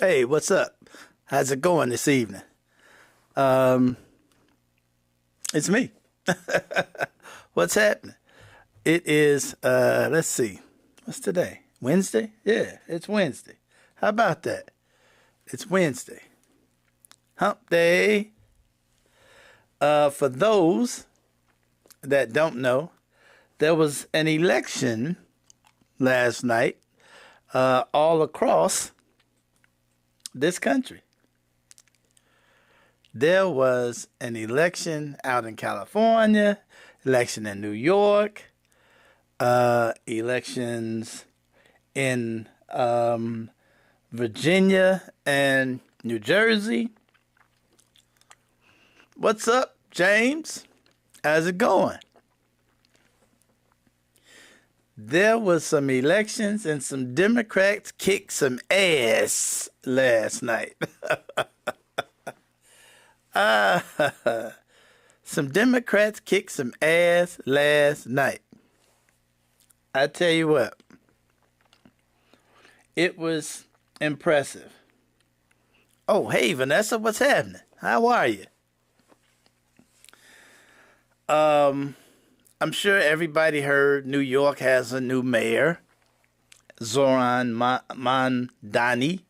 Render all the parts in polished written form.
Hey, what's up? How's it going this evening? Um, it's me. What's happening? It is, let's see, what's today? Wednesday? Yeah, it's Wednesday. How about that? It's Wednesday. Hump day. For those that don't know, there was an election last night all across this country. There was an election out in California, election in New York, elections in Virginia and New Jersey. What's up, James? How's it going? There was some elections and some Democrats kicked some ass last night. Some Democrats kicked some ass last night. I tell you what, it was impressive. Oh, hey, Vanessa, what's happening? How are you? I'm sure everybody heard New York has a new mayor, Zoran Mamdani,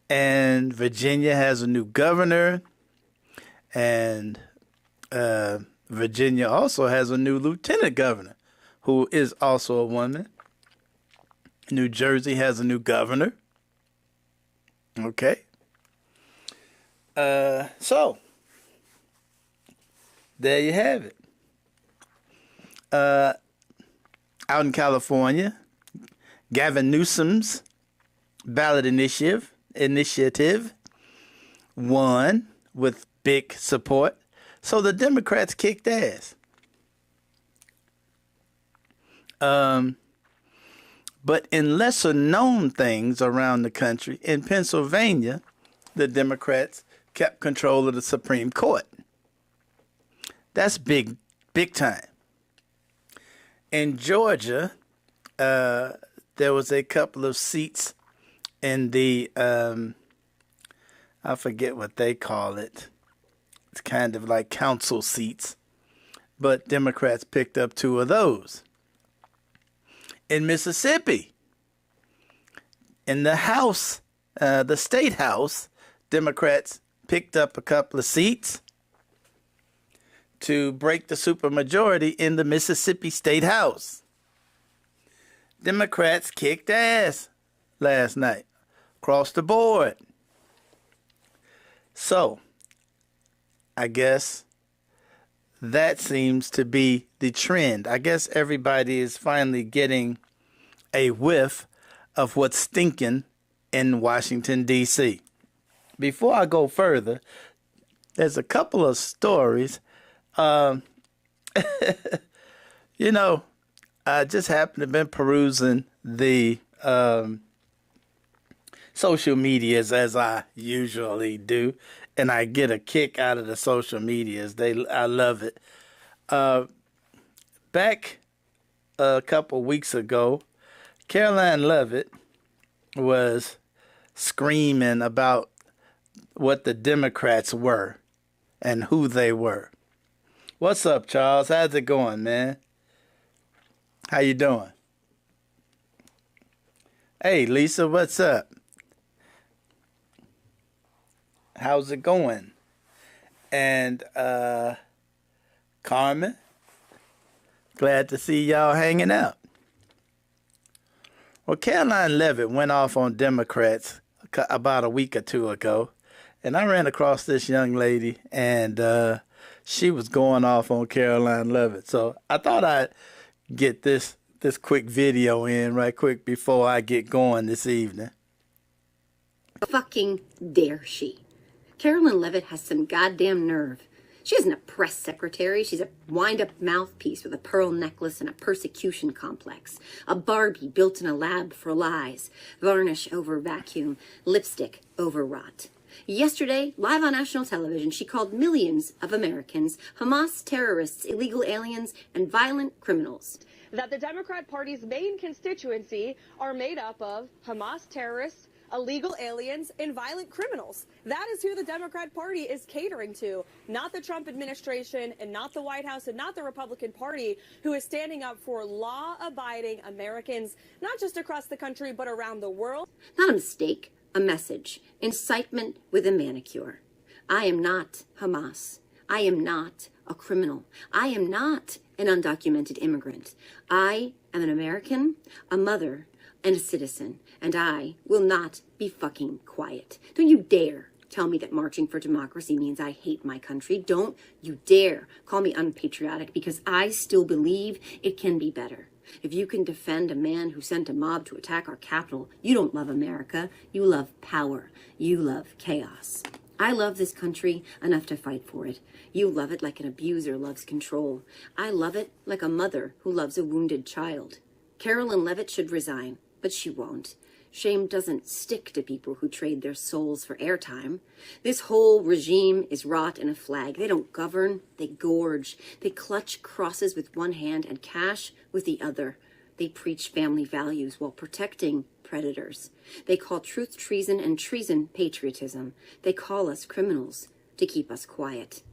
and Virginia has a new governor, and Virginia also has a new lieutenant governor, who is also a woman. New Jersey has a new governor. Okay. So, there you have it. Out in California, Gavin Newsom's ballot initiative won with big support. So the Democrats kicked ass. But in lesser known things around the country, in Pennsylvania, the Democrats kept control of the Supreme Court. That's big time. In Georgia, there was a couple of seats in the, I forget what they call it. It's kind of like council seats, but Democrats picked up two of those. In Mississippi, in the House, the State House, Democrats picked up a couple of seats to break the supermajority in the Mississippi State House. Democrats kicked ass last night across the board. So, I guess that seems to be the trend. I guess everybody is finally getting a whiff of what's stinking in Washington, D.C. Before I go further, there's a couple of stories. You know, I just happened to have been perusing the social medias as I usually do, and I get a kick out of the social medias. I love it. Back a couple weeks ago, Caroline Levitt was screaming about what the Democrats were and who they were. What's up, Charles? How's it going, man? How you doing? Hey, Lisa, what's up? How's it going? And Carmen, glad to see y'all hanging out. Well, Caroline Levitt went off on Democrats about a week or two ago, and I ran across this young lady, and she was going off on Caroline Levitt. So I thought I'd get this quick video in right quick before I get going this evening. Fucking dare she? Caroline Levitt has some goddamn nerve. She isn't a press secretary. She's a wind-up mouthpiece with a pearl necklace and a persecution complex. A Barbie built in a lab for lies. Varnish over vacuum. Lipstick over rot. Yesterday, live on national television, she called millions of Americans Hamas terrorists, illegal aliens, and violent criminals. That the Democrat Party's main constituency are made up of Hamas terrorists, illegal aliens, and violent criminals. That is who the Democrat Party is catering to, not the Trump administration and not the White House and not the Republican Party, who is standing up for law-abiding Americans, not just across the country, but around the world. Not a mistake, a message. Incitement with a manicure. I am not Hamas. I am not a criminal. I am not an undocumented immigrant. I am an American, a mother, and a citizen, and I will not be fucking quiet. Don't you dare tell me that marching for democracy means I hate my country. Don't you dare call me unpatriotic, because I still believe it can be better. If you can defend a man who sent a mob to attack our capital, you don't love America. You love power. You love chaos. I love this country enough to fight for it. You love it like an abuser loves control. I love it like a mother who loves a wounded child. Carolyn Levitt should resign, but she won't. Shame doesn't stick to people who trade their souls for airtime. This whole regime is rot in a flag. They don't govern, they gorge. They clutch crosses with one hand and cash with the other. They preach family values while protecting predators. They call truth treason and treason patriotism. They call us criminals to keep us quiet.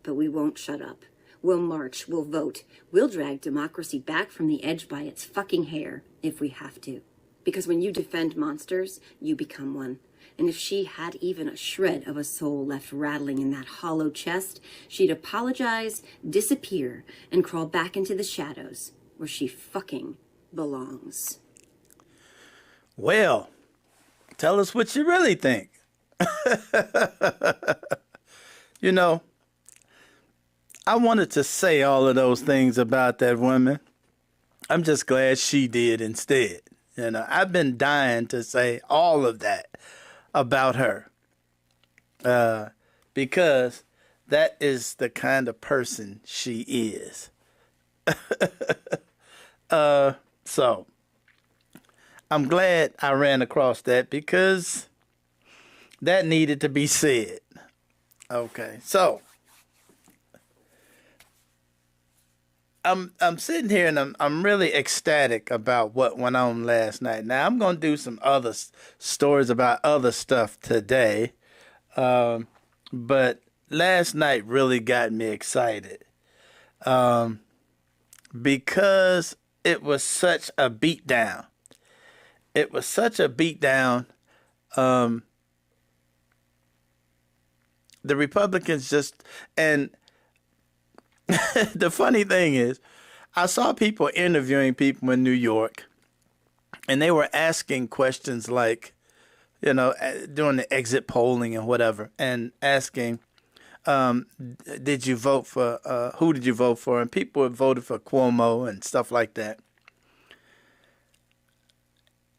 But we won't shut up. We'll march, we'll vote. We'll drag democracy back from the edge by its fucking hair if we have to. Because when you defend monsters, you become one. And if she had even a shred of a soul left rattling in that hollow chest, she'd apologize, disappear, and crawl back into the shadows where she fucking belongs. Well, tell us what you really think. You know, I wanted to say all of those things about that woman. I'm just glad she did instead. You know, I've been dying to say all of that about her. Because that is the kind of person she is. So I'm glad I ran across that, because that needed to be said. Okay, so I'm sitting here and I'm really ecstatic about what went on last night. Now I'm gonna do some other stories about other stuff today, but last night really got me excited, because it was such a beatdown. It was such a beatdown. The Republicans just, and the funny thing is, I saw people interviewing people in New York, and they were asking questions like, you know, doing the exit polling and whatever, and asking, did you vote for, who did you vote for? And people had voted for Cuomo and stuff like that.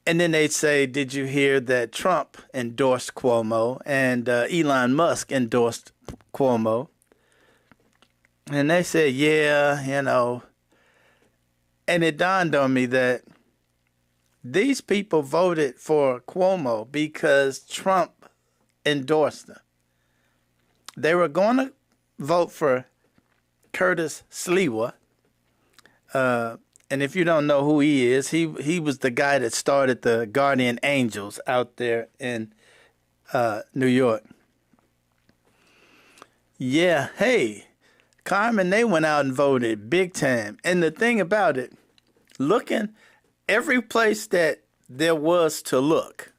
And then they'd say, did you hear that Trump endorsed Cuomo and Elon Musk endorsed Cuomo? And they said, yeah, you know. And it dawned on me that these people voted for Cuomo because Trump endorsed them. They were going to vote for Curtis Sliwa. And if you don't know who he is, he was the guy that started the Guardian Angels out there in New York. Yeah, hey, Carmen, they went out and voted big time. And the thing about it, looking every place that there was to look,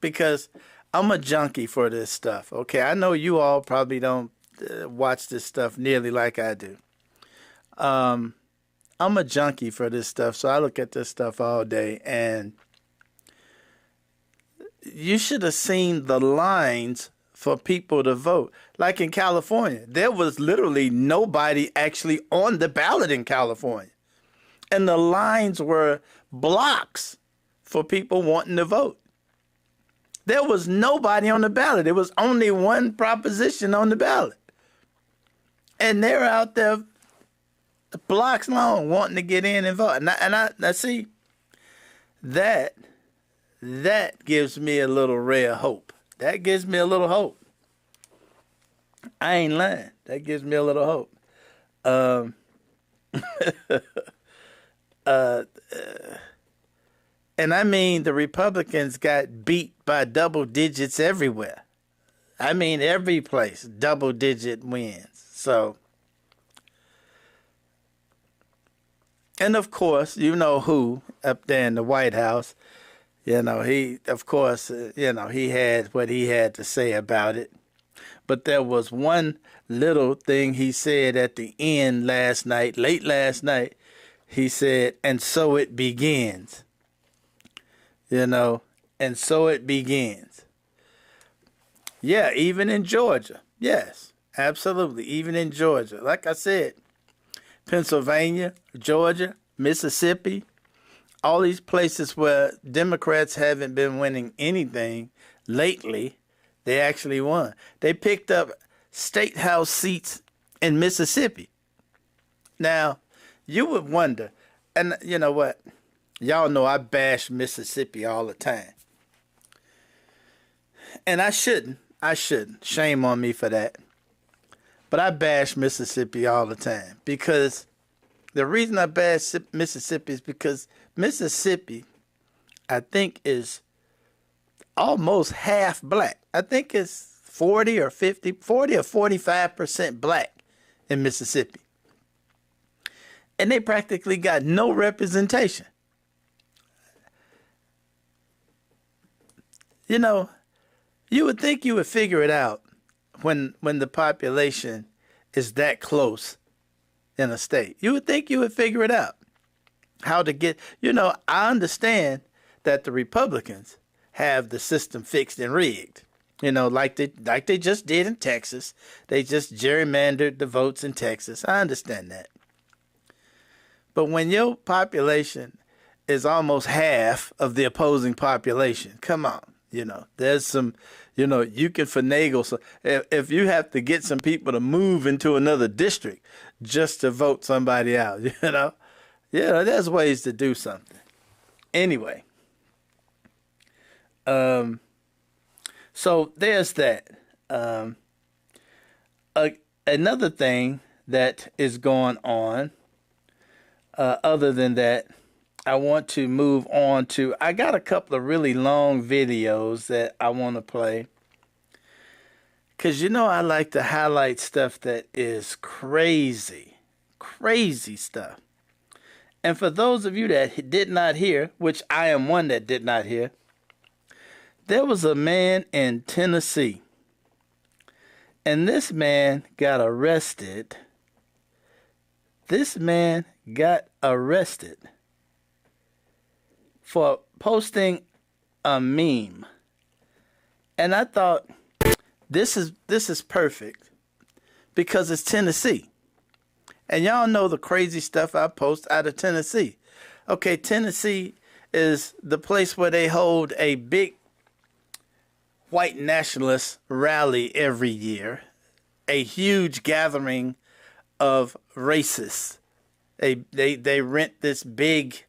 because I'm a junkie for this stuff. Okay, I know you all probably don't watch this stuff nearly like I do. I'm a junkie for this stuff, so I look at this stuff all day, and you should have seen the lines for people to vote. Like in California, there was literally nobody actually on the ballot in California. And the lines were blocks for people wanting to vote. There was nobody on the ballot. There was only one proposition on the ballot. And they're out there blocks long wanting to get in and vote. And I see, that gives me a little ray of hope. That gives me a little hope. I ain't lying. That gives me a little hope. And I mean, the Republicans got beat by double digits everywhere. I mean, every place, double digit wins. So, and of course, you know who up there in the White House, he, of course, he had what he had to say about it. But there was one little thing he said at the end late last night. He said, and so it begins. And so it begins. Yeah, even in Georgia. Yes, absolutely. Even in Georgia. Like I said, Pennsylvania, Georgia, Mississippi, all these places where Democrats haven't been winning anything lately, they actually won. They picked up state house seats in Mississippi. Now, you would wonder, and you know what? Y'all know I bash Mississippi all the time. And I shouldn't. Shame on me for that. But I bash Mississippi all the time because the reason I bash Mississippi is because Mississippi, I think, is almost half black. I think it's 40 or 45% black in Mississippi. And they practically got no representation. You would think you would figure it out when the population is that close in a state. You would think you would figure it out. How to get, I understand that the Republicans have the system fixed and rigged. Like they just did in Texas. They just gerrymandered the votes in Texas. I understand that. But when your population is almost half of the opposing population, come on. There's some, you can finagle. So if you have to get some people to move into another district just to vote somebody out, there's ways to do something. Anyway, so there's that. Another thing that is going on, other than that, I want to move on to, I got a couple of really long videos that I want to play. Because, I like to highlight stuff that is crazy stuff. And for those of you that did not hear, which I am one that did not hear, there was a man in Tennessee. And this man got arrested. For posting a meme. And I thought, this is perfect because it's Tennessee. And y'all know the crazy stuff I post out of Tennessee. Okay, Tennessee is the place where they hold a big white nationalist rally every year. A huge gathering of racists. They rent this big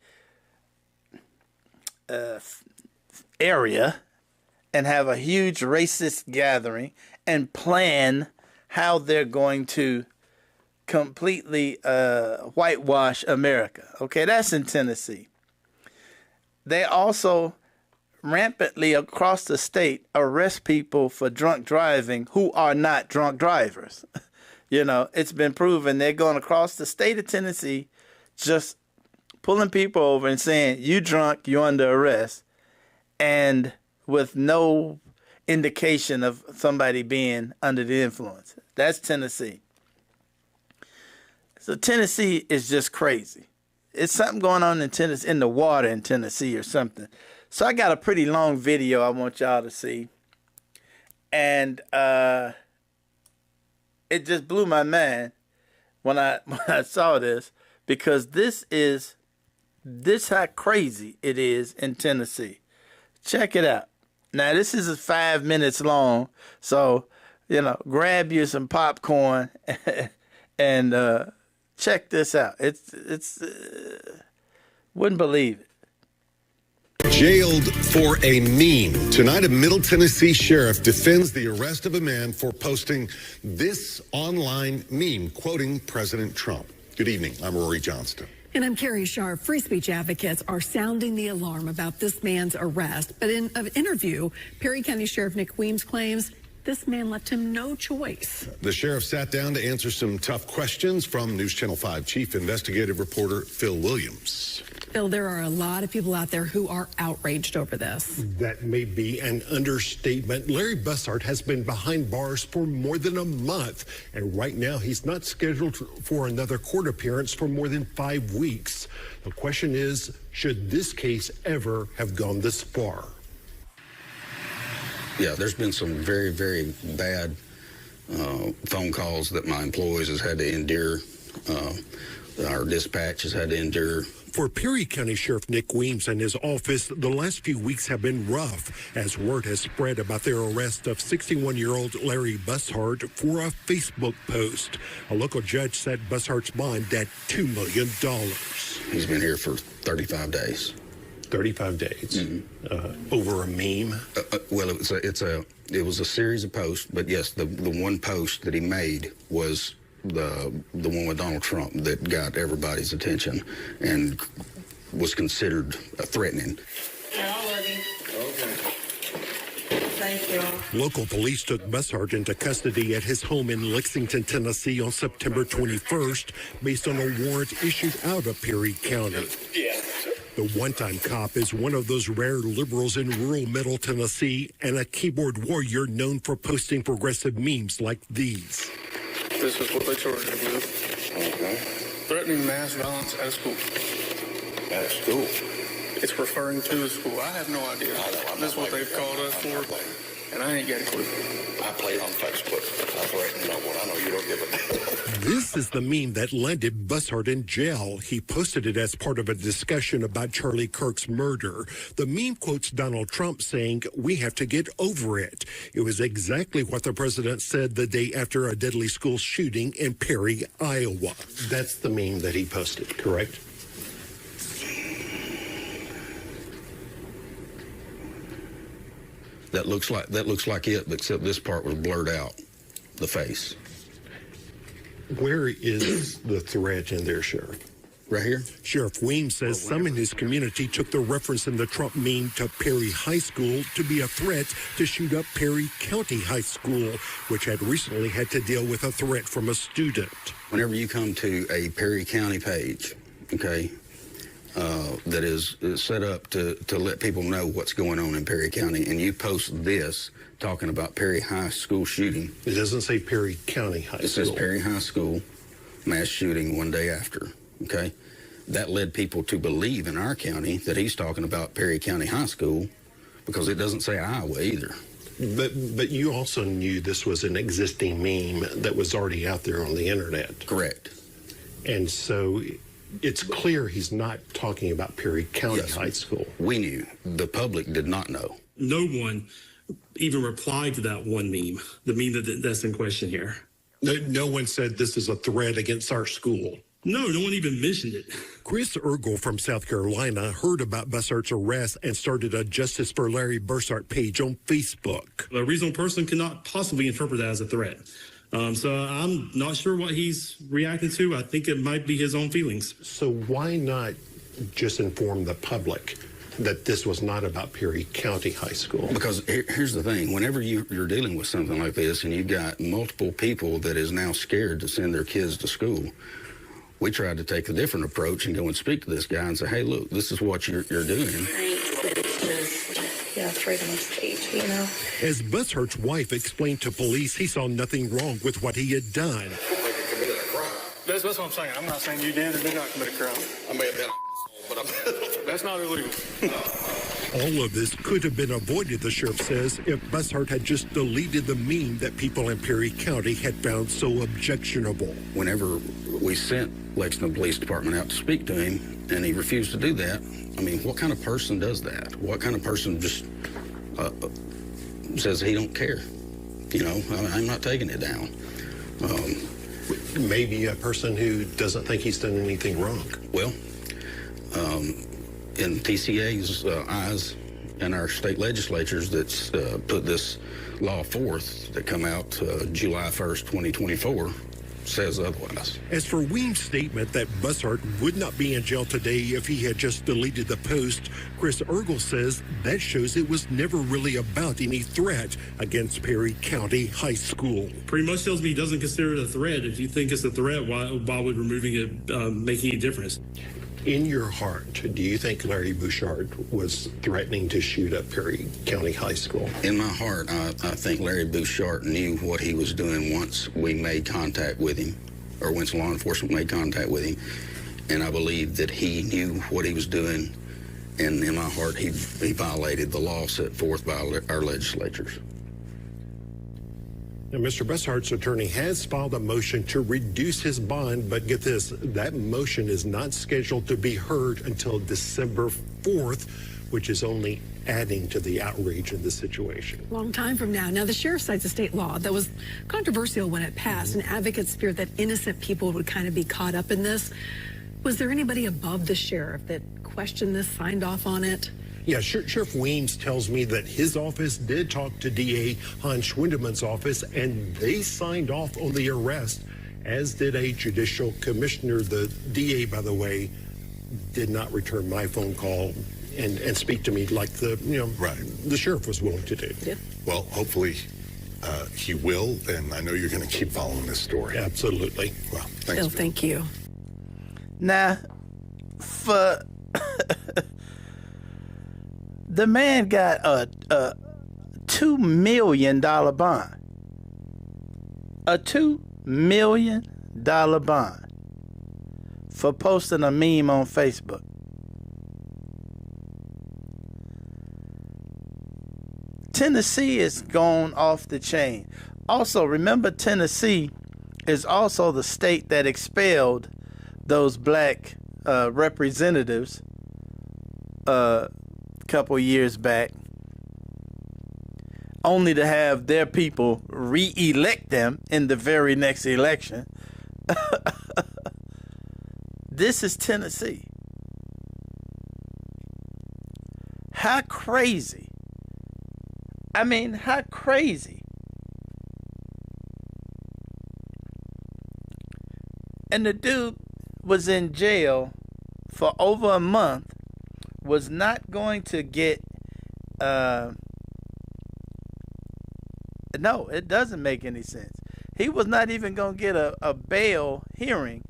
area and have a huge racist gathering and plan how they're going to completely whitewash America. Okay, that's in Tennessee. They also rampantly across the state arrest people for drunk driving who are not drunk drivers. It's been proven they're going across the state of Tennessee just pulling people over and saying, you drunk, you're under arrest, and with no indication of somebody being under the influence. That's Tennessee. So Tennessee is just crazy. It's something going on in Tennessee, in the water in Tennessee or something. So I got a pretty long video I want y'all to see. And it just blew my mind when I saw this, because this how crazy it is in Tennessee. Check it out. Now, this is 5 minutes long, so, grab you some popcorn and check this out. It's wouldn't believe it. Jailed for a meme. Tonight, a Middle Tennessee sheriff defends the arrest of a man for posting this online meme, quoting President Trump. Good evening. I'm Rory Johnston. And I'm Carrie Sharp. Free speech advocates are sounding the alarm about this man's arrest. But in an interview, Perry County Sheriff Nick Weems claims this man left him no choice. The sheriff sat down to answer some tough questions from News Channel 5 chief investigative reporter Phil Williams. Phil, there are a lot of people out there who are outraged over this. That may be an understatement. Larry Bussard has been behind bars for more than a month, and right now he's not scheduled for another court appearance for more than 5 weeks. The question is, should this case ever have gone this far? Yeah, there's been some very, very bad phone calls that my employees has had to endure. Our dispatch has had to endure. For Perry County Sheriff Nick Weems and his office, the last few weeks have been rough as word has spread about their arrest of 61-year-old Larry Bussard for a Facebook post. A local judge set Bussard's bond at $2 million. He's been here for 35 days. 35 days over a meme. Well, it was a series of posts, but yes, the one post that he made was the one with Donald Trump that got everybody's attention and was considered threatening. Okay. Thank you. Local police took Bussard into custody at his home in Lexington, Tennessee on September 21st based on a warrant issued out of Perry County. The one-time cop is one of those rare liberals in rural Middle Tennessee and a keyboard warrior known for posting progressive memes like these. This is what they charged him with. Okay. Threatening mass violence at a school. At a school? It's referring to a school. I have no idea. This is what they've called us for, and I ain't got a clue. I played on Facebook. I threatened no one. I know you don't give a This is the meme that landed Bussard in jail. He posted it as part of a discussion about Charlie Kirk's murder. The meme quotes Donald Trump saying, "We have to get over it." It was exactly what the president said the day after a deadly school shooting in Perry, Iowa. That's the meme that he posted, correct? That looks like it, except this part was blurred out, the face. Where is the threat in there, Sheriff? Right here? Sheriff Weems says some in his community took the reference in the Trump meme to Perry High School to be a threat to shoot up Perry County High School, which had recently had to deal with a threat from a student. Whenever you come to a Perry County page, okay, that is set up to let people know what's going on in Perry County, and you post this talking about Perry High School shooting. It doesn't say Perry County High School. It says Perry High School mass shooting one day after, okay? That led people to believe in our county that he's talking about Perry County High School because it doesn't say Iowa either. But you also knew this was an existing meme that was already out there on the internet. Correct. And so it's clear he's not talking about Perry County High School. We knew. The public did not know. No one even replied to that one meme, the meme that's in question here. No one said this is a threat against our school. No one even mentioned it. Chris Ergel from South Carolina heard about Bussard's arrest and started a Justice for Larry Bussard page on Facebook. A reasonable person cannot possibly interpret that as a threat. So I'm not sure what he's reacting to. I think it might be his own feelings. So why not just inform the public that this was not about Perry County High School? Because here's the thing. Whenever you're dealing with something like this and you've got multiple people that is now scared to send their kids to school, we tried to take a different approach and go and speak to this guy and say, hey, look, this is what you're doing. Yeah, freedom of speech, you know. As Bussard's wife explained to police, he saw nothing wrong with what he had done. That's what I'm saying. I'm not saying you did or did not commit a crime. I may have been, but That's not illegal. All of this could have been avoided, the sheriff says, if Bussard had just deleted the meme that people in Perry County had found so objectionable. Whenever we sent Lexington Police Department out to speak to him and he refused to do that, I mean, what kind of person does that? What kind of person just says he don't care? You know, I'm not taking it down. Maybe a person who doesn't think he's done anything wrong. Well, in TCA's eyes and our state legislatures that's put this law forth that come out July 1st, 2024, says otherwise. As for Weems' statement that Bussard would not be in jail today if he had just deleted the post, Chris Ergel says that shows it was never really about any threat against Perry County High School. Pretty much tells me he doesn't consider it a threat. If you think it's a threat, why would removing it make any difference? In your heart, do you think Larry Bouchard was threatening to shoot up Perry County High School? In my heart, I think Larry Bouchard knew what he was doing once we made contact with him, or once law enforcement made contact with him. And I believe that he knew what he was doing. And in my heart, he violated the law set forth by our legislatures. Now, Mr. Bussard's attorney has filed a motion to reduce his bond, but get this, that motion is not scheduled to be heard until December 4th, which is only adding to the outrage in this situation. Long time from now. Now, the sheriff cites a state law that was controversial when it passed, and advocates feared that innocent people would kind of be caught up in this. Was there anybody above the sheriff that questioned this, signed off on it? Yeah, Sheriff Weems tells me that his office did talk to DA Hans Schwindemann's office, and they signed off on the arrest, as did a judicial commissioner. The DA, by the way, did not return my phone call and speak to me like the sheriff was willing to do. Yeah. Well, hopefully he will, and I know you're going to keep following this story. Absolutely. Well, thanks. Bill, thank you. Now, for the man got a $2 million bond. A $2 million bond for posting a meme on Facebook. Tennessee is gone off the chain. Also, remember, Tennessee is also the state that expelled those black representatives couple years back, only to have their people re-elect them in the very next election. This is Tennessee. How crazy. I mean, how crazy. And the dude was in jail for over a month, was not going to get, no, it doesn't make any sense. He was not even going to get a bail hearing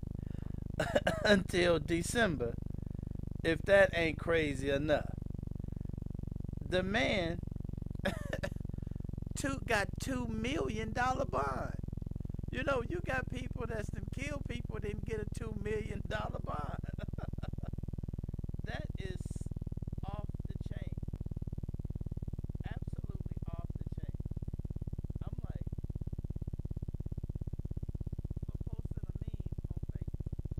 until December, if that ain't crazy enough. The man got $2 million bond. You know, you got people that's done kill people, didn't get a $2 million bond. That is off the chain. Absolutely off the chain. I'm like, for posting a meme on Facebook. That's how crazy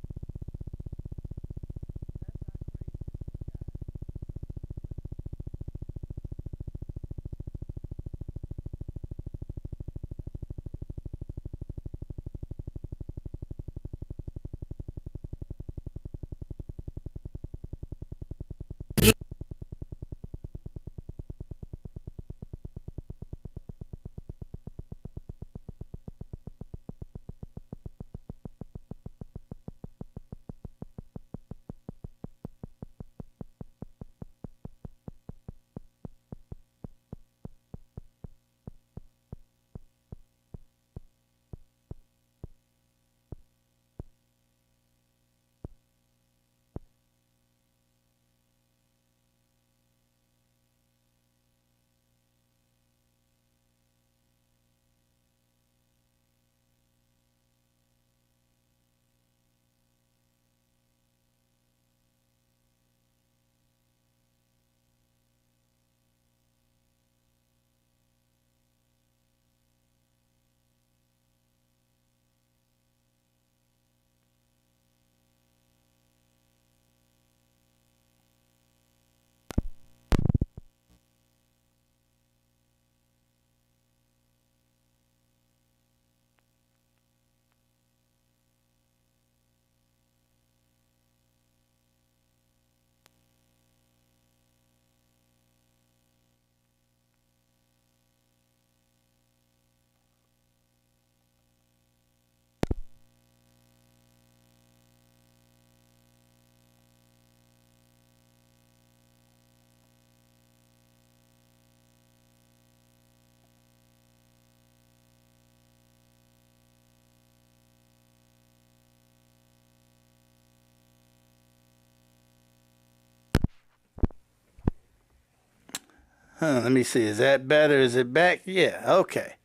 Let me see. Is that better? Is it back? Yeah, okay.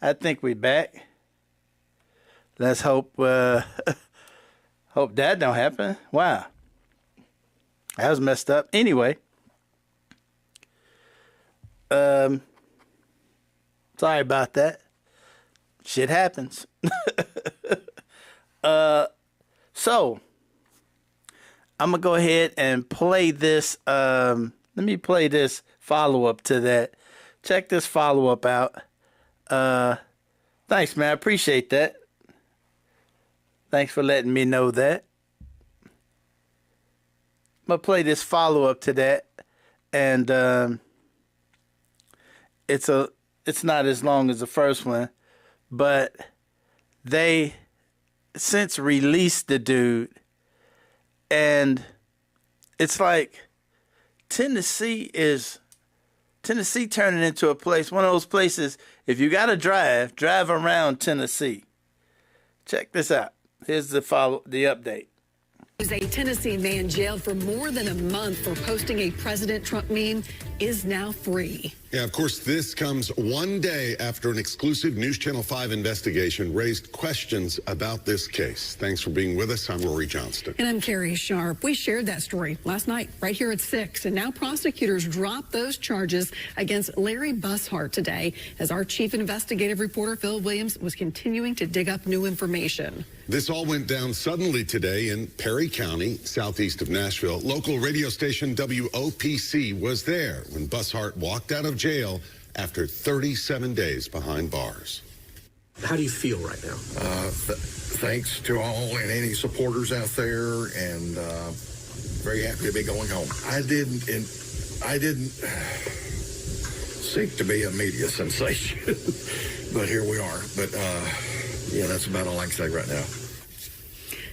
I think we back. Let's hope hope that don't happen. Wow. That was messed up. Anyway. Sorry about that. Shit happens. So I'm gonna go ahead and play this. Let me play this follow-up to that. Check this follow-up out. Thanks, man. I appreciate that. Thanks for letting me know that. I'm gonna play this follow-up to that, and it's not as long as the first one, but they since released the dude, and it's like Tennessee turning into a place, one of those places, if you got to drive around Tennessee. Check this out. Here's the update. Is a Tennessee man jailed for more than a month for posting a President Trump meme is now free. Yeah, of course, this comes one day after an exclusive News Channel 5 investigation raised questions about this case. Thanks for being with us. I'm Rory Johnston. And I'm Carrie Sharp. We shared that story last night right here at 6. And now prosecutors dropped those charges against Larry Bushart today as our chief investigative reporter, Phil Williams, was continuing to dig up new information. This all went down suddenly today in Perry County, southeast of Nashville. Local radio station WOPC was there when Bushart walked out of jail after 37 days behind bars. How do you feel right now? Thanks to all and any supporters out there, and very happy to be going home. I didn't seek to be a media sensation, but here we are. But yeah, that's about all I can say right now.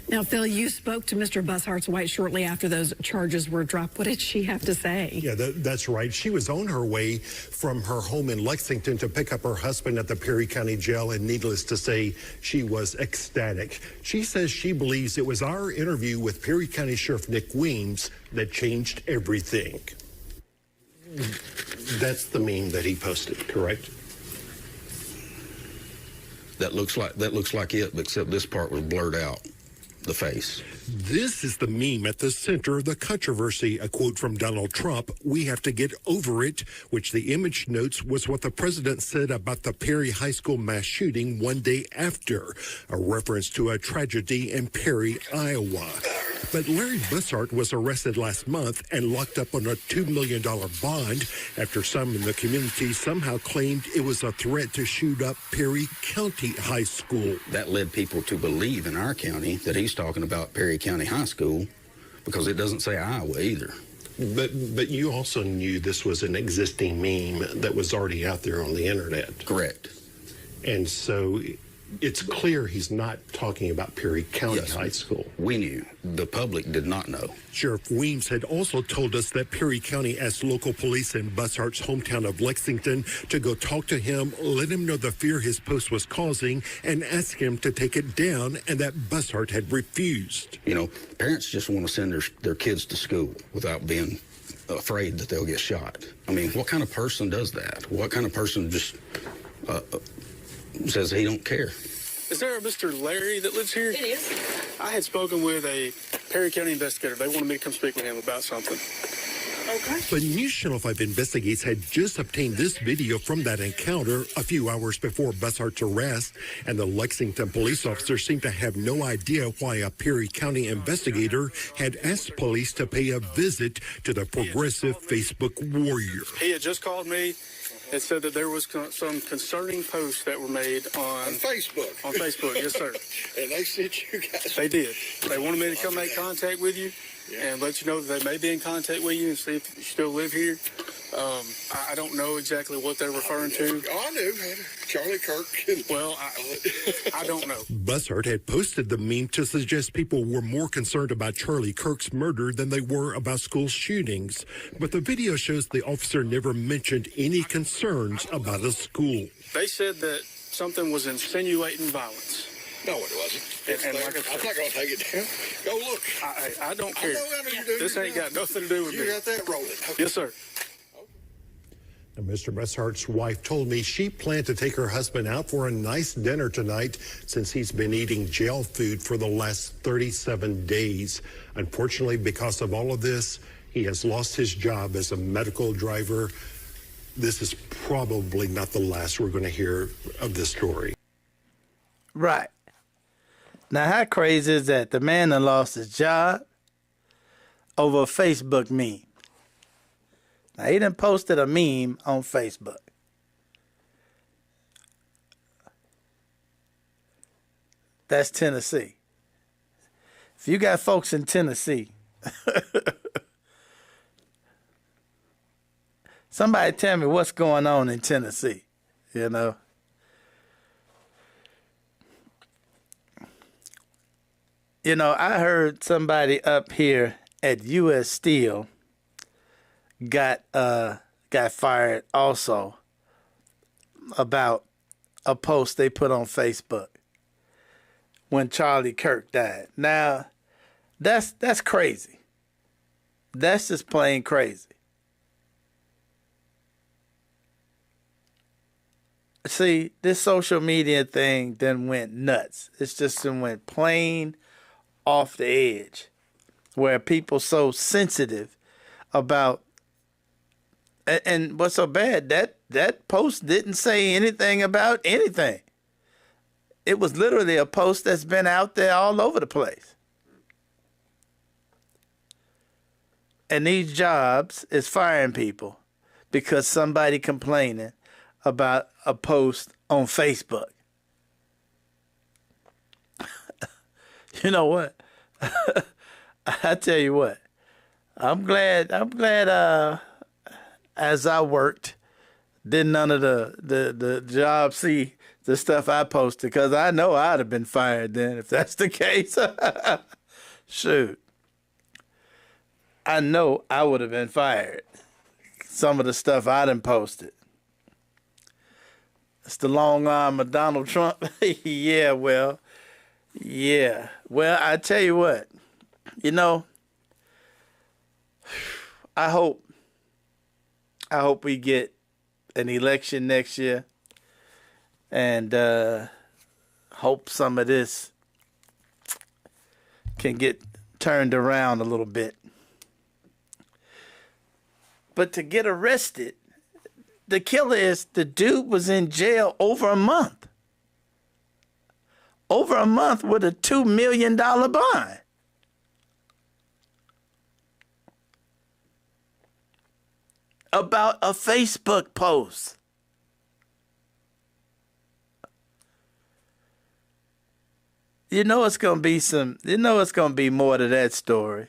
Now, Phil, you spoke to Mr. Bushart's wife shortly after those charges were dropped. What did she have to say? Yeah, that's right. She was on her way from her home in Lexington to pick up her husband at the Perry County Jail, and needless to say, she was ecstatic. She says she believes it was our interview with Perry County Sheriff Nick Weems that changed everything. That's the meme that he posted, correct? That looks like it, except this part was blurred out. The face. This is the meme at the center of the controversy. A quote from Donald Trump, "We have to get over it," which the image notes was what the president said about the Perry High School mass shooting one day after, a reference to a tragedy in Perry, Iowa. But Larry Bushart was arrested last month and locked up on a $2 million bond after some in the community somehow claimed it was a threat to shoot up Perry County High School. That led people to believe in our county that he's talking about Perry County High School, because it doesn't say Iowa either. But you also knew this was an existing meme that was already out there on the internet. Correct. And so it's clear he's not talking about Perry County High School. We knew. The public did not know. Sheriff Weems had also told us that Perry County asked local police in Bushart's hometown of Lexington to go talk to him, let him know the fear his post was causing, and ask him to take it down, and that Bushart had refused. You know, parents just want to send their kids to school without being afraid that they'll get shot. I mean, what kind of person does that? What kind of person just says he don't care? Is there a Mr. Larry that lives here? It is. I had spoken with a Perry County investigator. They wanted me to come speak with him about something. Okay. But News Channel 5 Investigates had just obtained this video from that encounter a few hours before Bushart's arrest, and the Lexington police officer seemed to have no idea why a Perry County investigator had asked police to pay a visit to the progressive Facebook warrior. He had just called me and said that there was some concerning posts that were made on Facebook. On Facebook, yes, sir. And they sent you guys. They did. They wanted me to come make contact with you and let you know that they may be in contact with you and see if you still live here. I don't know exactly what they're referring to. Oh, I knew. Charlie Kirk. Well, I don't know. Bushart had posted the meme to suggest people were more concerned about Charlie Kirk's murder than they were about school shootings. But the video shows the officer never mentioned any concerns about a school. They said that something was insinuating violence. No, it wasn't. And like I'm not going to take it down. Go look. I don't care. I know how to do This ain't got nothing to do with me. You got that rolling. Yes, sir. And Mr. Bussard's wife told me she planned to take her husband out for a nice dinner tonight since he's been eating jail food for the last 37 days. Unfortunately, because of all of this, he has lost his job as a medical driver. This is probably not the last we're going to hear of this story. Right. Now, how crazy is that? The man that lost his job over a Facebook meme. Now, he done posted a meme on Facebook. That's Tennessee. If you got folks in Tennessee, somebody tell me what's going on in Tennessee, you know. You know, I heard somebody up here at U.S. Steel got fired also about a post they put on Facebook when Charlie Kirk died. Now, that's crazy. That's just plain crazy. See, this social media thing then went nuts. It's just done went plain off the edge, where people so sensitive about. And what's so bad, that post didn't say anything about anything. It was literally a post that's been out there all over the place. And these jobs is firing people because somebody complaining about a post on Facebook. You know what? I tell you what. I'm glad as I worked, did none of the job see the stuff I posted, because I know I'd have been fired then if that's the case. Shoot. I know I would have been fired. Some of the stuff I done posted. It's the long arm of Donald Trump. Yeah, well, I tell you what, you know, I hope we get an election next year, and hope some of this can get turned around a little bit. But to get arrested, the killer is the dude was in jail over a month. Over a month with a $2 million bond. About a Facebook post. You know it's going to be more to that story.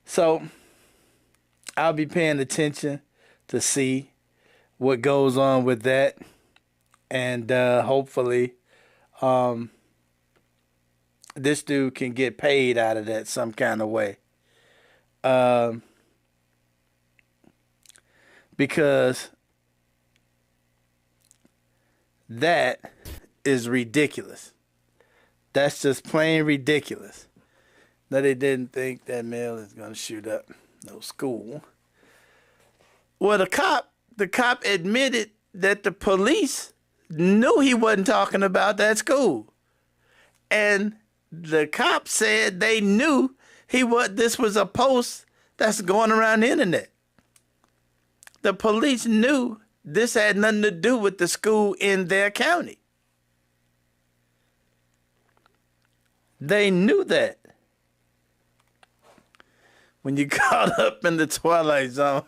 So, I'll be paying attention to see what goes on with that. And hopefully, this dude can get paid out of that some kind of way. Because that is ridiculous. That's just plain ridiculous. That they didn't think that male is going to shoot up no school. Well, the cop admitted that the police knew he wasn't talking about that school. And the cop said they knew this was a post that's going around the internet. The police knew this had nothing to do with the school in their county. They knew that. When you caught up in the Twilight Zone.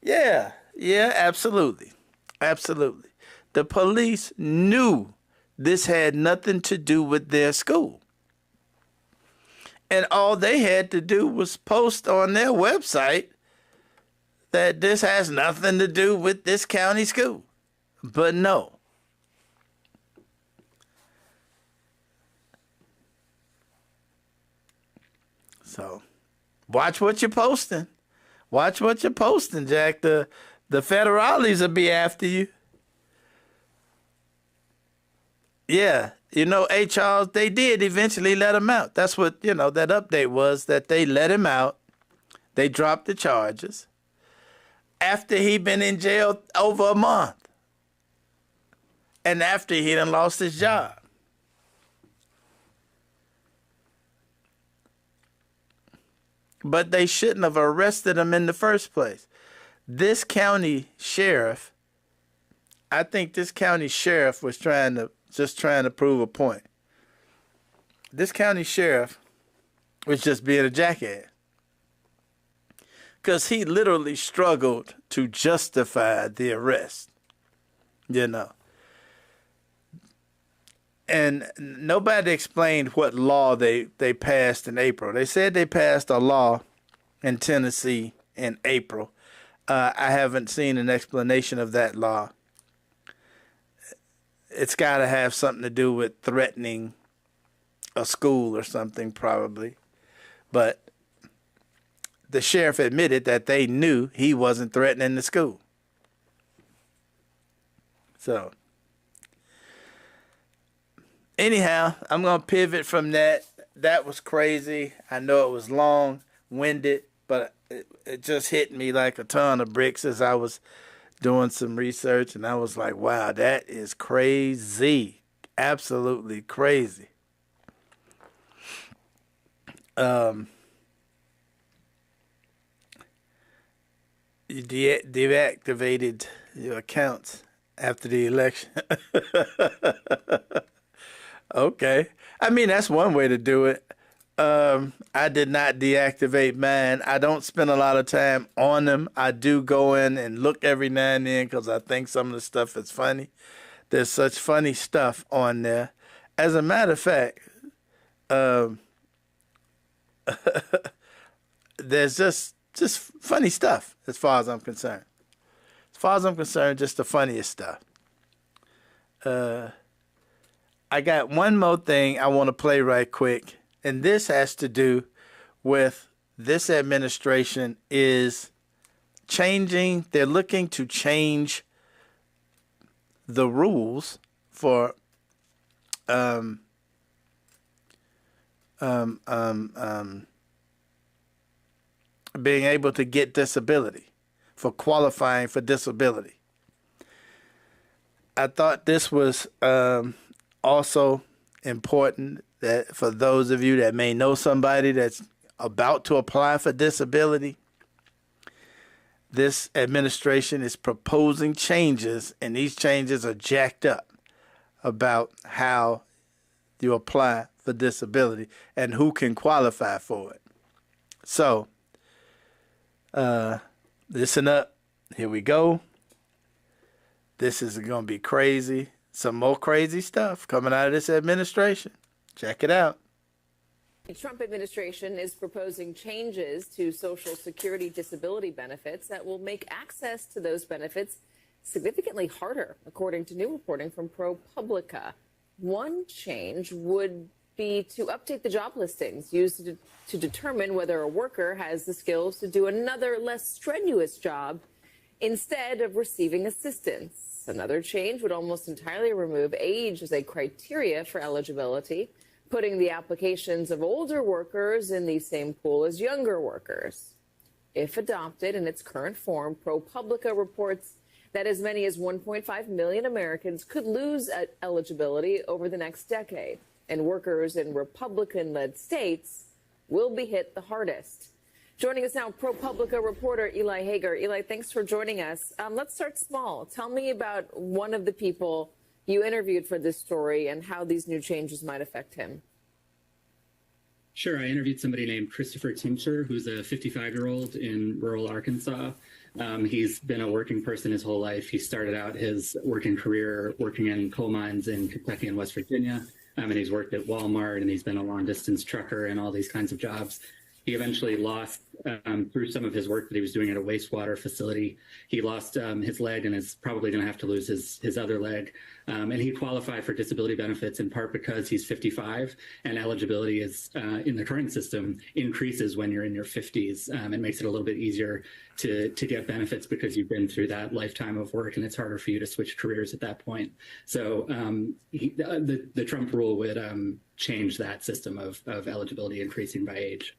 Yeah, absolutely. Absolutely. The police knew this had nothing to do with their school. And all they had to do was post on their website that this has nothing to do with this county school. But no. So, watch what you're posting. Watch what you're posting, Jack. The federales will be after you. Yeah, A. Charles, they did eventually let him out. That's what, that update was, that they let him out. They dropped the charges after he'd been in jail over a month and after he done lost his job. But they shouldn't have arrested him in the first place. This county sheriff, I think this county sheriff was trying to prove a point. This county sheriff was just being a jackass. Because he literally struggled to justify the arrest, And nobody explained what law they passed in April. They said they passed a law in Tennessee in April. I haven't seen an explanation of that law. It's got to have something to do with threatening a school or something, probably. But the sheriff admitted that they knew he wasn't threatening the school. So, anyhow, I'm going to pivot from that. That was crazy. I know it was long-winded, but it just hit me like a ton of bricks as I was doing some research, and I was like, wow, that is crazy. Absolutely crazy. You deactivated your accounts after the election. Okay. I mean, that's one way to do it. I did not deactivate mine. I don't spend a lot of time on them. I do go in and look every now and then because I think some of the stuff is funny. There's such funny stuff on there. As a matter of fact, there's just funny stuff as far as I'm concerned. As far as I'm concerned, just the funniest stuff. I got one more thing I want to play right quick, and this has to do with this administration is changing. They're looking to change the rules for being able to get disability, for qualifying for disability. I thought this was also important, that for those of you that may know somebody that's about to apply for disability, this administration is proposing changes, and these changes are jacked up about how you apply for disability and who can qualify for it. So, listen up. Here we go. This is going to be crazy. Some more crazy stuff coming out of this administration. Check it out. The Trump administration is proposing changes to Social Security disability benefits that will make access to those benefits significantly harder, according to new reporting from ProPublica. One change would be to update the job listings used to determine whether a worker has the skills to do another, less strenuous job instead of receiving assistance. Another change would almost entirely remove age as a criteria for eligibility, putting the applications of older workers in the same pool as younger workers. If adopted in its current form, ProPublica reports that as many as 1.5 million Americans could lose eligibility over the next decade, and workers in Republican-led states will be hit the hardest. Joining us now, ProPublica reporter Eli Hager. Eli, thanks for joining us. Let's start small. Tell me about one of the people you interviewed for this story and how these new changes might affect him. Sure. I interviewed somebody named Christopher Tincture, who's a 55-year-old in rural Arkansas. He's been a working person his whole life. He started out his working career working in coal mines in Kentucky and West Virginia. And he's worked at Walmart, and he's been a long-distance trucker and all these kinds of jobs. He eventually lost, through some of his work that he was doing at a wastewater facility, he lost his leg and is probably going to have to lose his other leg. And he qualified for disability benefits in part because he's 55, and eligibility is in the current system increases when you're in your 50s. It makes it a little bit easier to get benefits because you've been through that lifetime of work, and it's harder for you to switch careers at that point. So the Trump rule would change that system of eligibility increasing by age.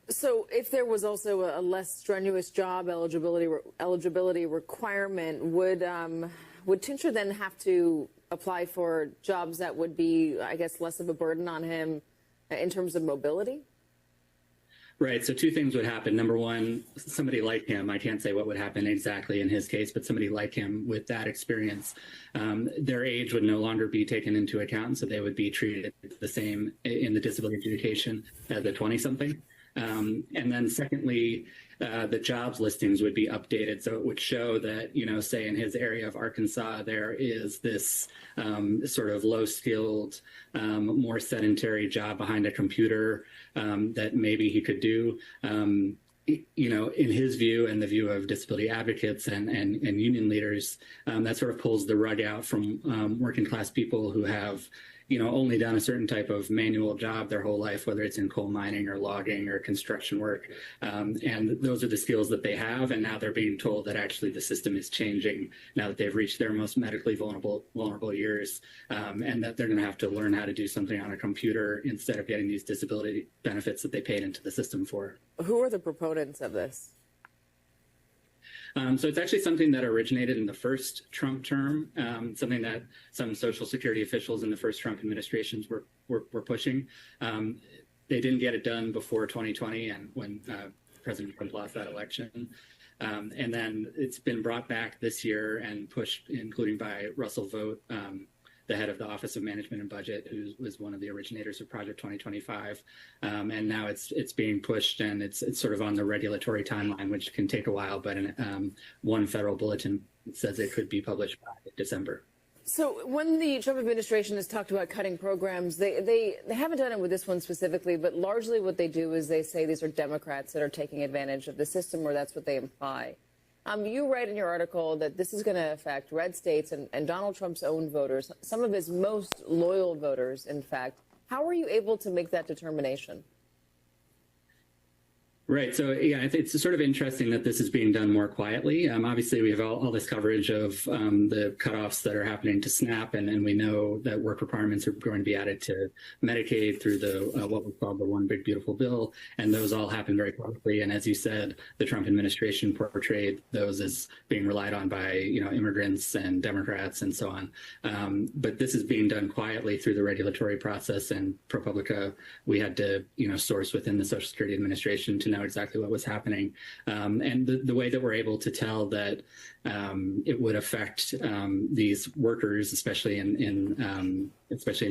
So if there was also a less strenuous job eligibility requirement, would Tincher then have to apply for jobs that would be, I guess, less of a burden on him in terms of mobility? Right. So two things would happen. Number one, somebody like him, I can't say what would happen exactly in his case, but somebody like him with that experience, their age would no longer be taken into account. So they would be treated the same in the disability adjudication as a 20-something. And then secondly, the jobs listings would be updated. So it would show that, say in his area of Arkansas, there is this sort of low-skilled, more sedentary job behind a computer that maybe he could do. In his view and the view of disability advocates and union leaders, that sort of pulls the rug out from working class people who have only done a certain type of manual job their whole life, whether it's in coal mining or logging or construction work. And those are the skills that they have. And now they're being told that actually the system is changing now that they've reached their most medically vulnerable years, and that they're going to have to learn how to do something on a computer instead of getting these disability benefits that they paid into the system for. Who are the proponents of this? So it's actually something that originated in the first Trump term, something that some Social Security officials in the first Trump administrations were pushing. They didn't get it done before 2020 and when President Trump lost that election. And then it's been brought back this year and pushed, including by Russell Vought, the head of the Office of Management and Budget, who was one of the originators of Project 2025. And now it's being pushed, and it's sort of on the regulatory timeline, which can take a while, but one federal bulletin says it could be published by December. So when the Trump administration has talked about cutting programs, they haven't done it with this one specifically, but largely what they do is they say these are Democrats that are taking advantage of the system, or that's what they imply. You write in your article that this is going to affect red states and Donald Trump's own voters, some of his most loyal voters, in fact. How are you able to make that determination? Right. So, yeah, it's sort of interesting that this is being done more quietly. Obviously, we have all this coverage of the cutoffs that are happening to SNAP, and we know that work requirements are going to be added to Medicaid through the what we call the One Big Beautiful Bill, and those all happen very quickly. And as you said, the Trump administration portrayed those as being relied on by immigrants and Democrats and so on. But this is being done quietly through the regulatory process, and ProPublica, we had to source within the Social Security Administration to know exactly what was happening. And the way that we're able to tell that it would affect these workers, especially in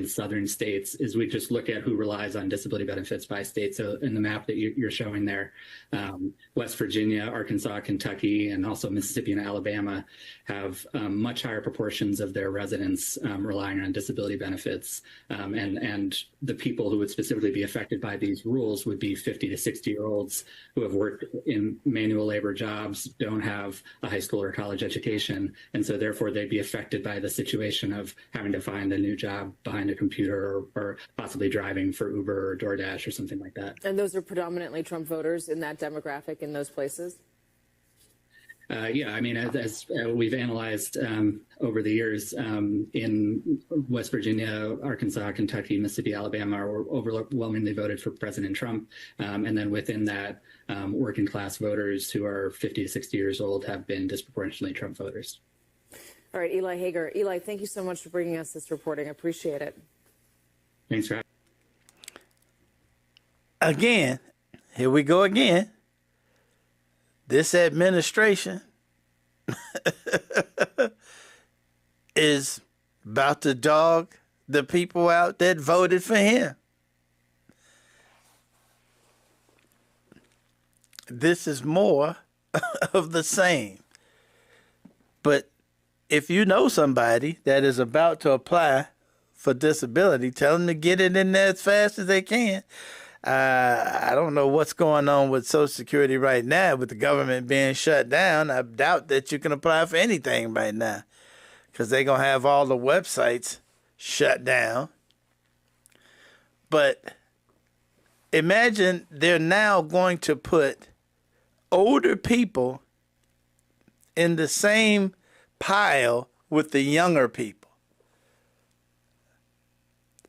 southern states, is we just look at who relies on disability benefits by state. So in the map that you're showing there, West Virginia, Arkansas, Kentucky, and also Mississippi and Alabama have much higher proportions of their residents relying on disability benefits. And the people who would specifically be affected by these rules would be 50 to 60-year-olds who have worked in manual labor jobs, don't have a high school or college education, and so therefore they'd be affected by the situation of having to find a new job behind a computer or possibly driving for Uber or DoorDash or something like that. And those are predominantly Trump voters in that demographic in those places? Yeah, I mean, as we've analyzed over the years, in West Virginia, Arkansas, Kentucky, Mississippi, Alabama are overwhelmingly voted for President Trump. And then within that, working class voters who are 50 to 60 years old have been disproportionately Trump voters. All right, Eli Hager. Eli, thank you so much for bringing us this reporting. I appreciate it. Thanks for having me. Again, here we go again. This administration is about to dog the people out that voted for him. This is more of the same. But if you know somebody that is about to apply for disability, tell them to get it in there as fast as they can. I don't know what's going on with Social Security right now with the government being shut down. I doubt that you can apply for anything right now because they're going to have all the websites shut down. But imagine they're now going to put older people in the same pile with the younger people.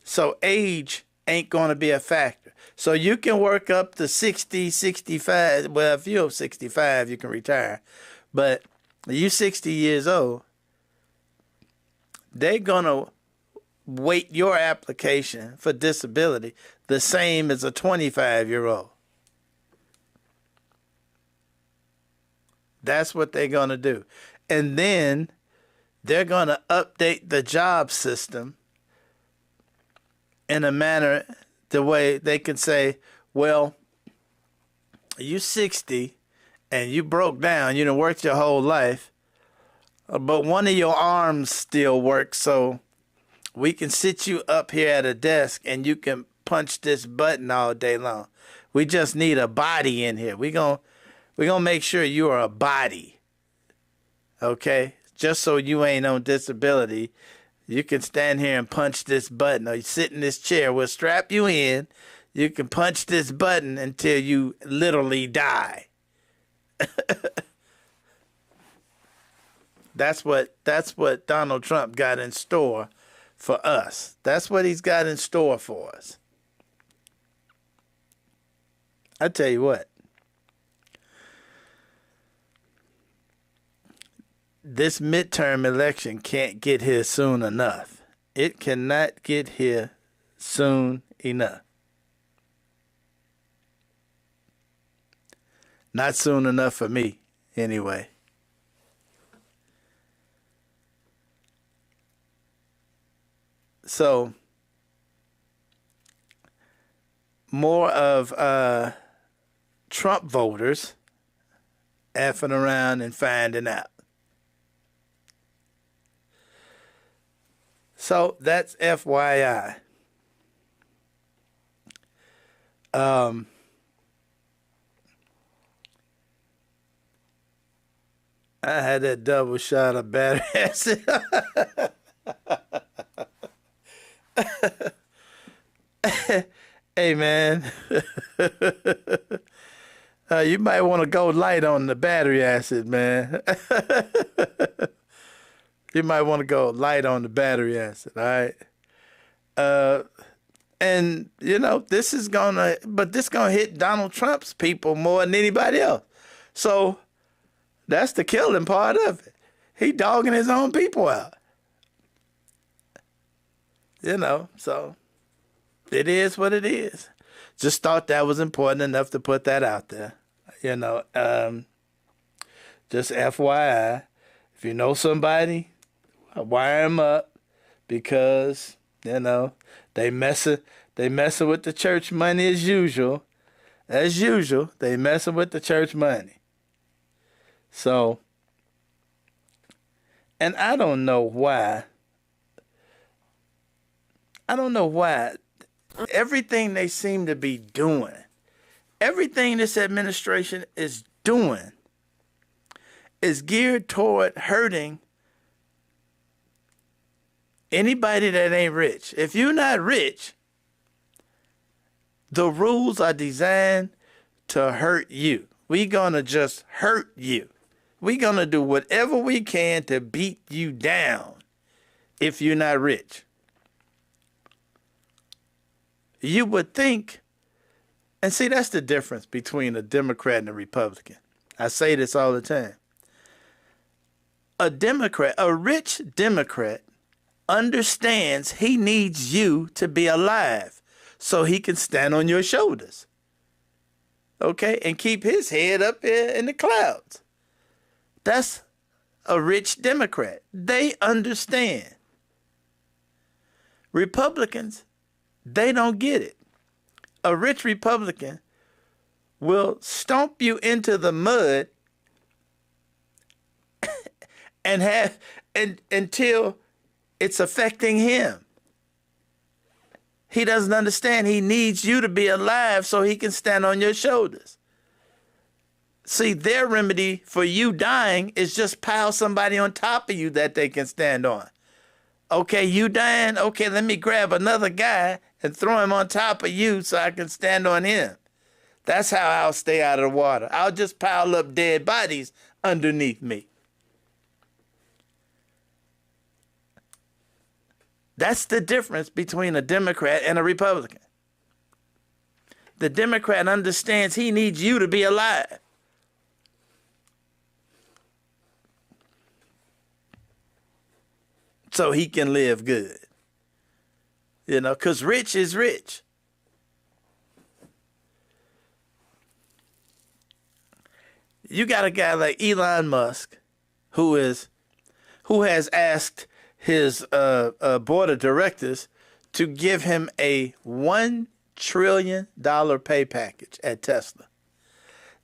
So age ain't going to be a factor. So you can work up to 60, 65. Well, if you're 65, you can retire. But you 60 years old, they're going to weight your application for disability the same as a 25-year-old. That's what they're going to do. And then they're going to update the job system in a manner the way they can say, well, you 60 and you broke down, you done worked your whole life, but one of your arms still works, so we can sit you up here at a desk and you can punch this button all day long. We just need a body in here. We're gonna make sure you are a body, okay? Just so you ain't on disability, you can stand here and punch this button, or you sit in this chair. We'll strap you in. You can punch this button until you literally die. That's what Donald Trump got in store for us. That's what he's got in store for us. I tell you what. This midterm election can't get here soon enough. It cannot get here soon enough. Not soon enough for me, anyway. So, more of Trump voters effing around and finding out. So that's FYI. I had that double shot of battery acid. Hey, man. You might want to go light on the battery acid, man. You might want to go light on the battery acid, all right? And, you know, this is going to hit Donald Trump's people more than anybody else. So that's the killing part of it. He dogging his own people out. You know, so it is what it is. Just thought that was important enough to put that out there. You know, just FYI, if you know somebody, wire them up because, you know, they messing with the church money as usual. As usual, they messing with the church money. So, and I don't know why. Everything they seem to be doing, everything this administration is doing is geared toward hurting anybody that ain't rich. If you're not rich, the rules are designed to hurt you. We're going to just hurt you. We're going to do whatever we can to beat you down if you're not rich. You would think, and see, that's the difference between a Democrat and a Republican. I say this all the time. A rich Democrat understands he needs you to be alive so he can stand on your shoulders. Okay? And keep his head up in the clouds. That's a rich Democrat. They understand. Republicans, they don't get it. A rich Republican will stomp you into the mud until it's affecting him. He doesn't understand. He needs you to be alive so he can stand on your shoulders. See, their remedy for you dying is just pile somebody on top of you that they can stand on. Okay, you dying? Okay, let me grab another guy and throw him on top of you so I can stand on him. That's how I'll stay out of the water. I'll just pile up dead bodies underneath me. That's the difference between a Democrat and a Republican. The Democrat understands he needs you to be alive. So he can live good. You know, because rich is rich. You got a guy like Elon Musk who has asked his board of directors to give him a $1 trillion pay package at Tesla.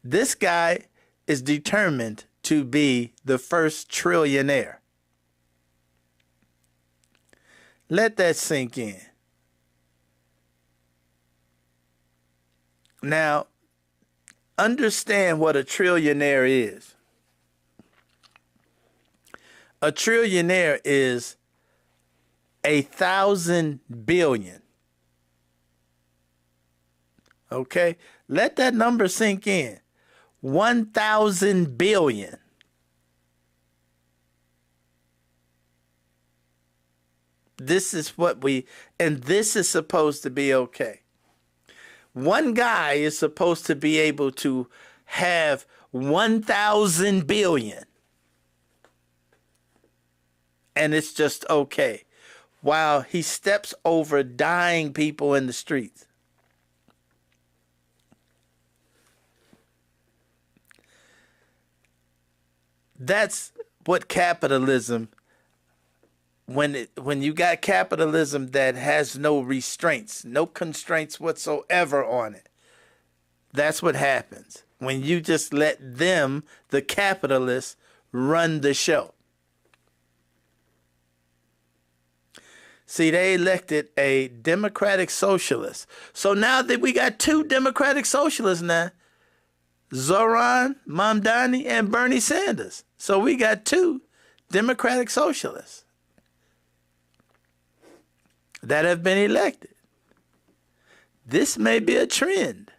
This guy is determined to be the first trillionaire. Let that sink in. Now, understand what a trillionaire is. A trillionaire is 1,000 billion. Okay? Let that number sink in. 1,000 billion. This is this is supposed to be okay. One guy is supposed to be able to have 1,000 billion. And it's just okay. While he steps over dying people in the streets. That's what capitalism, when you got capitalism that has no restraints, no constraints whatsoever on it, that's what happens. When you just let them, the capitalists, run the show. See, they elected a Democratic Socialist. So now that we got two Democratic Socialists now, Zoran Mamdani and Bernie Sanders. So we got two Democratic Socialists that have been elected. This may be a trend,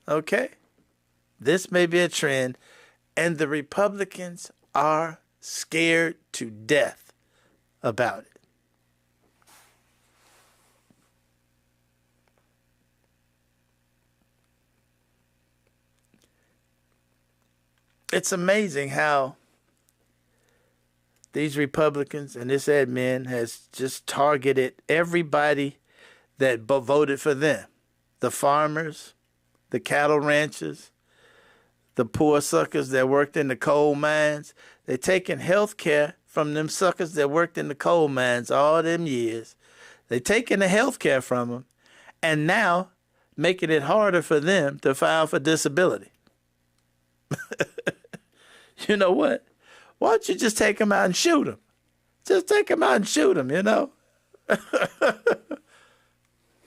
okay? This may be a trend, and the Republicans are scared to death about it. It's amazing how these Republicans and this admin has just targeted everybody that voted for them. The farmers, the cattle ranchers, the poor suckers that worked in the coal mines. They're taking health care from them suckers that worked in the coal mines all them years. They're taking the health care from them and now making it harder for them to file for disability. You know what? Why don't you just take them out and shoot them? Just take them out and shoot them, you know?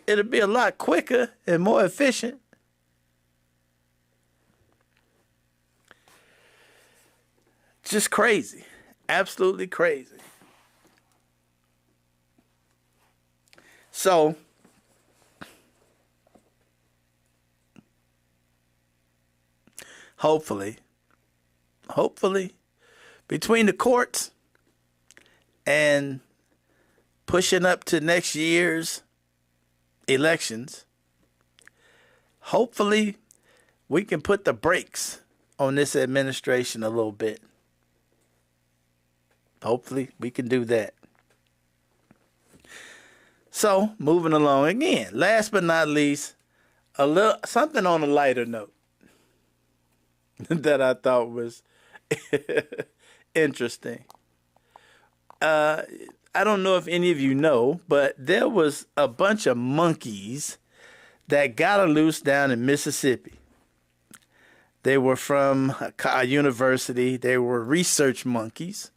It'll be a lot quicker and more efficient. Just crazy. Absolutely crazy. So, hopefully, between the courts and pushing up to next year's elections, hopefully we can put the brakes on this administration a little bit. Hopefully we can do that. So, moving along again, last but not least, something on a lighter note that I thought was interesting. I don't know if any of you know, but there was a bunch of monkeys that got loose down in Mississippi. They were from a university. They were research monkeys.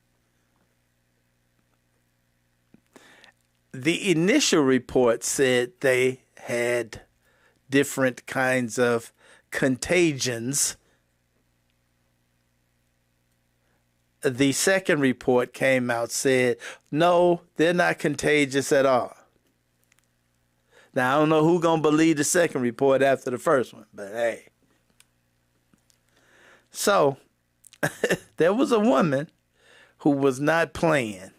the initial report said they had different kinds of contagions. The second report came out, said, no, they're not contagious at all. Now, I don't know who's going to believe the second report after the first one, but hey. So, there was a woman who was not playing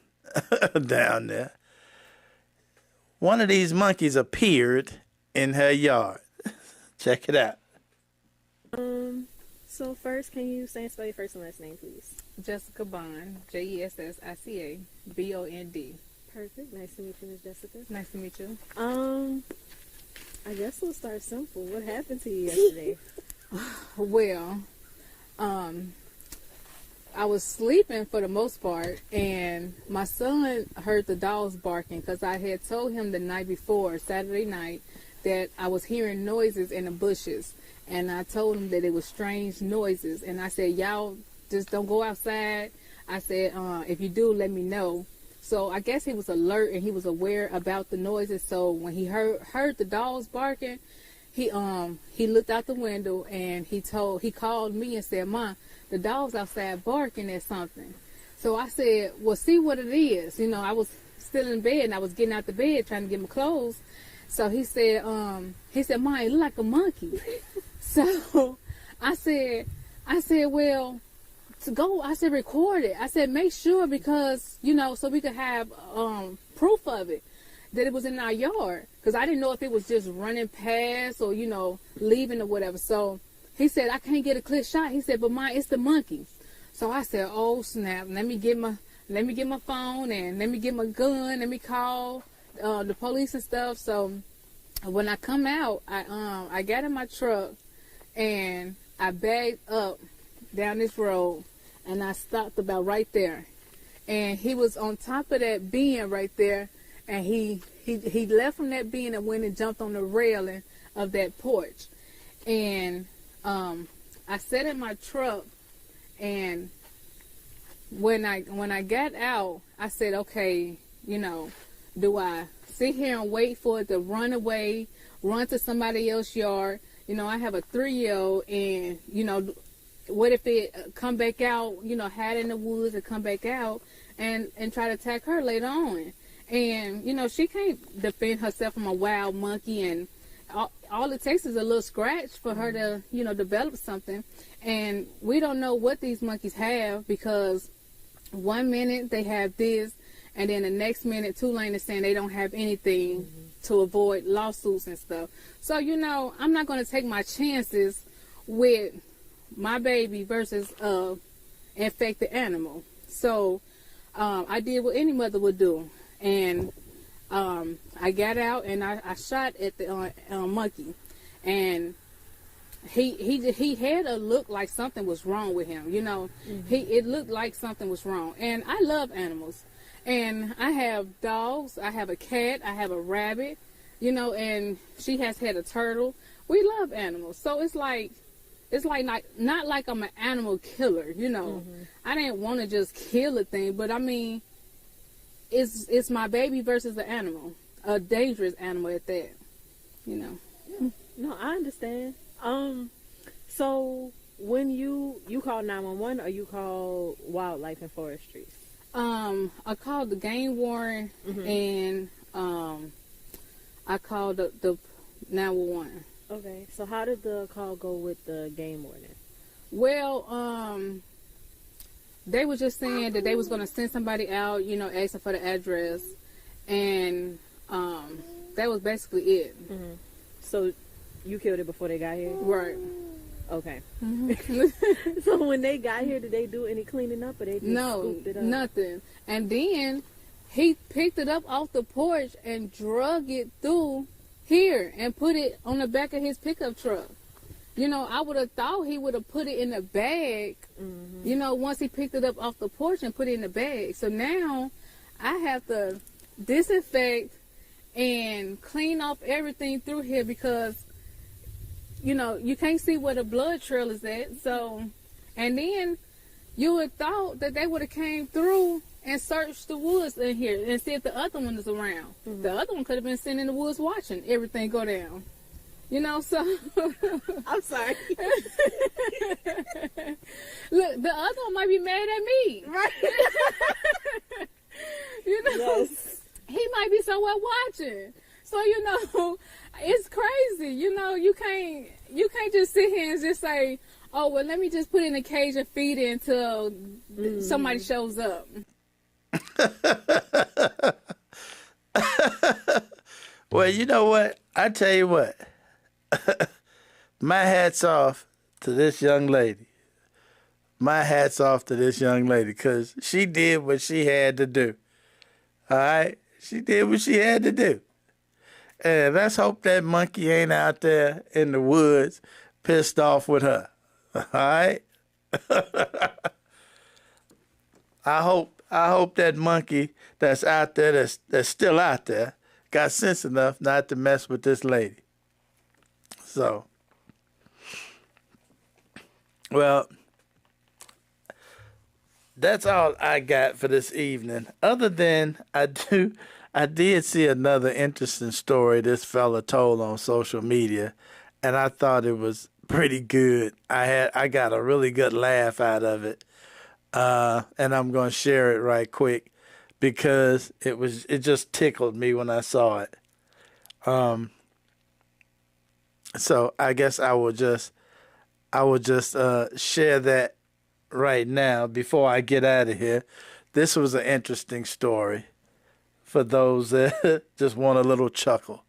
down there. One of these monkeys appeared in her yard. Check it out. So first, can you spell your first and last name, please? Jessica Bond, Jessica Bond. Perfect. Nice to meet you, Ms. Jessica. Nice to meet you. I guess we'll start simple. What happened to you yesterday? Well, I was sleeping for the most part, and my son heard the dogs barking because I had told him the night before, Saturday night, that I was hearing noises in the bushes. And I told him that it was strange noises. And I said, y'all just don't go outside. I said, if you do, let me know. So I guess he was alert and he was aware about the noises. So when he heard the dogs barking, he looked out the window and he called me and said, "Mom, the dog's outside barking at something." So I said, well, see what it is. You know, I was still in bed and I was getting out the bed trying to get my clothes. So he said, "Mom, it look like a monkey." So I said, well, I said, record it. I said, make sure, because, you know, so we could have proof of it, that it was in our yard. Because I didn't know if it was just running past or, you know, leaving or whatever. So he said, I can't get a clear shot. He said, but Mom, it's the monkey. So I said, oh, snap. Let me get my phone and let me get my gun. Let me call the police and stuff. So when I come out, I got in my truck and I backed up down this road and I stopped about right there. And he was on top of that bin right there, and he left from that bin and went and jumped on the railing of that porch. And I sat in my truck, and when I got out, I said, okay, you know, do I sit here and wait for it to run away, run to somebody else's yard? You know, I have a 3-year-old, and, you know, what if it come back out, you know, hide in the woods and come back out and try to attack her later on? And, you know, she can't defend herself from a wild monkey, and all it takes is a little scratch for her to, you know, develop something. And we don't know what these monkeys have, because one minute they have this, and then the next minute Tulane is saying they don't have anything to avoid lawsuits and stuff. So, you know, I'm not going to take my chances with my baby versus infected animal. So I did what any mother would do, and I got out and I shot at the monkey, and he had a look like something was wrong with him. You know, it looked like something was wrong. And I love animals, and I have dogs, I have a cat, I have a rabbit, you know, and she has had a turtle. We love animals, so it's like not like I'm an animal killer, you know. I didn't want to just kill a thing, but I mean, it's my baby versus the animal, a dangerous animal at that, you know. Yeah. No, I understand. So when you call 911 or you call Wildlife and Forestry? I called the game warden, and I called the 911. Okay, so how did the call go with the game warden? Well, they were just saying that they was going to send somebody out, you know, asking for the address, and that was basically it. So you killed it before they got here? Right. Okay. So when they got here, did they do any cleaning up, or they just scooped it up? Nothing. And then he picked it up off the porch and drug it through here and put it on the back of his pickup truck. You know, I would have thought he would have put it in a bag, you know, once he picked it up off the porch and put it in the bag. So now I have to disinfect and clean off everything through here, because, you know, you can't see where the blood trail is at. So, and then you would thought that they would have came through and search the woods in here and see if the other one is around. The other one could have been sitting in the woods watching everything go down. You know, so I'm sorry. Look, the other one might be mad at me. Right. You know, Yes. he might be somewhere watching. So, you know, it's crazy. You know, you can't just sit here and just say, oh, well, let me just put it in a cage and feed it until somebody shows up. Well, you know what? I tell you what. My hat's off to this young lady. My hat's off to this young lady because she did what she had to do. All right? She did what she had to do. And let's hope that monkey ain't out there in the woods pissed off with her. All right? I hope that monkey that's out there, that's still out there, got sense enough not to mess with this lady. So, well, that's all I got for this evening. Other than I did see another interesting story this fella told on social media, and I thought it was pretty good. I got a really good laugh out of it, and I'm gonna share it right quick because it just tickled me when I saw it. So I guess I will just share that right now before I get out of here. This was an interesting story for those that just want a little chuckle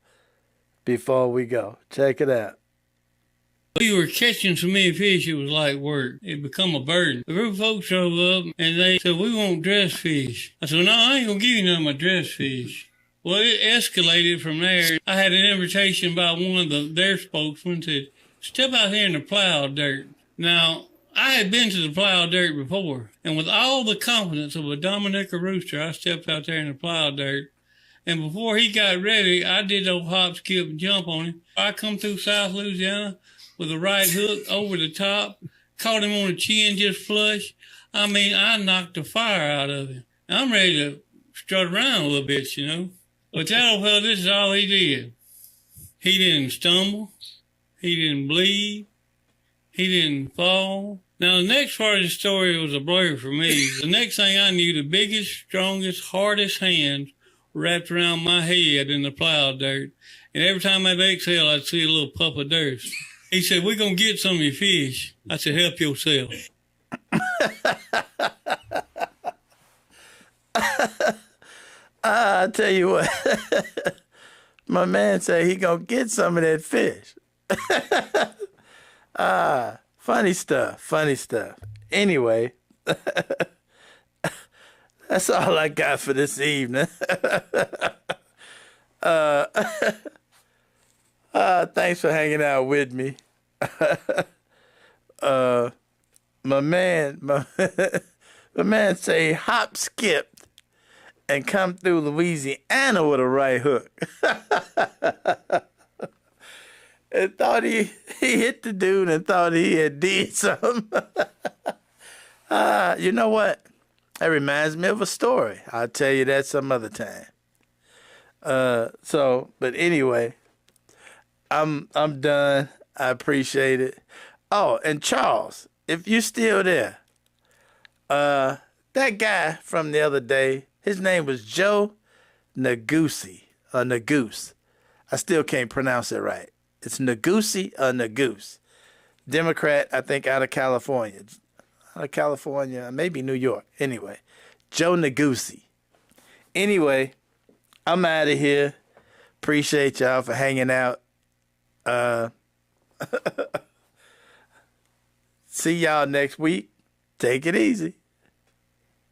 before we go. Check it out. We were catching so many fish, it was like work. It become a burden. A group of folks showed up and they said, we want dress fish. I said, no, I ain't gonna give you none of my dress fish. Well, it escalated from there. I had an invitation by one of their spokesmen to step out here in the plow dirt. Now, I had been to the plow dirt before, and with all the confidence of a Dominica rooster, I stepped out there in the plow dirt. And before he got ready, I did old hop, skip, and jump on him. I come through South Louisiana with a right hook over the top, caught him on the chin just flush. I mean, I knocked the fire out of him. I'm ready to strut around a little bit, you know. But that old fella, this is all he did. He didn't stumble. He didn't bleed. He didn't fall. Now, the next part of the story was a blur for me. The next thing I knew, the biggest, strongest, hardest hands wrapped around my head in the plow dirt. And every time I'd exhale, I'd see a little puff of dirt. He said, we're going to get some of your fish. I said, help yourself. I tell you what, my man said he gonna get some of that fish. Funny stuff. Anyway, that's all I got for this evening. Thanks for hanging out with me. My man say hop, skip, and come through Louisiana with a right hook. And thought he hit the dude and thought he had did something. You know what? That reminds me of a story. I'll tell you that some other time. But anyway, I'm done. I appreciate it. Oh, and Charles, if you're still there, that guy from the other day, his name was Joe Neguse, or Neguse. I still can't pronounce it right. It's Neguse or Neguse. Democrat, I think, out of California. Maybe New York. Anyway, Joe Neguse. Anyway, I'm out of here. Appreciate y'all for hanging out. See y'all next week. Take it easy.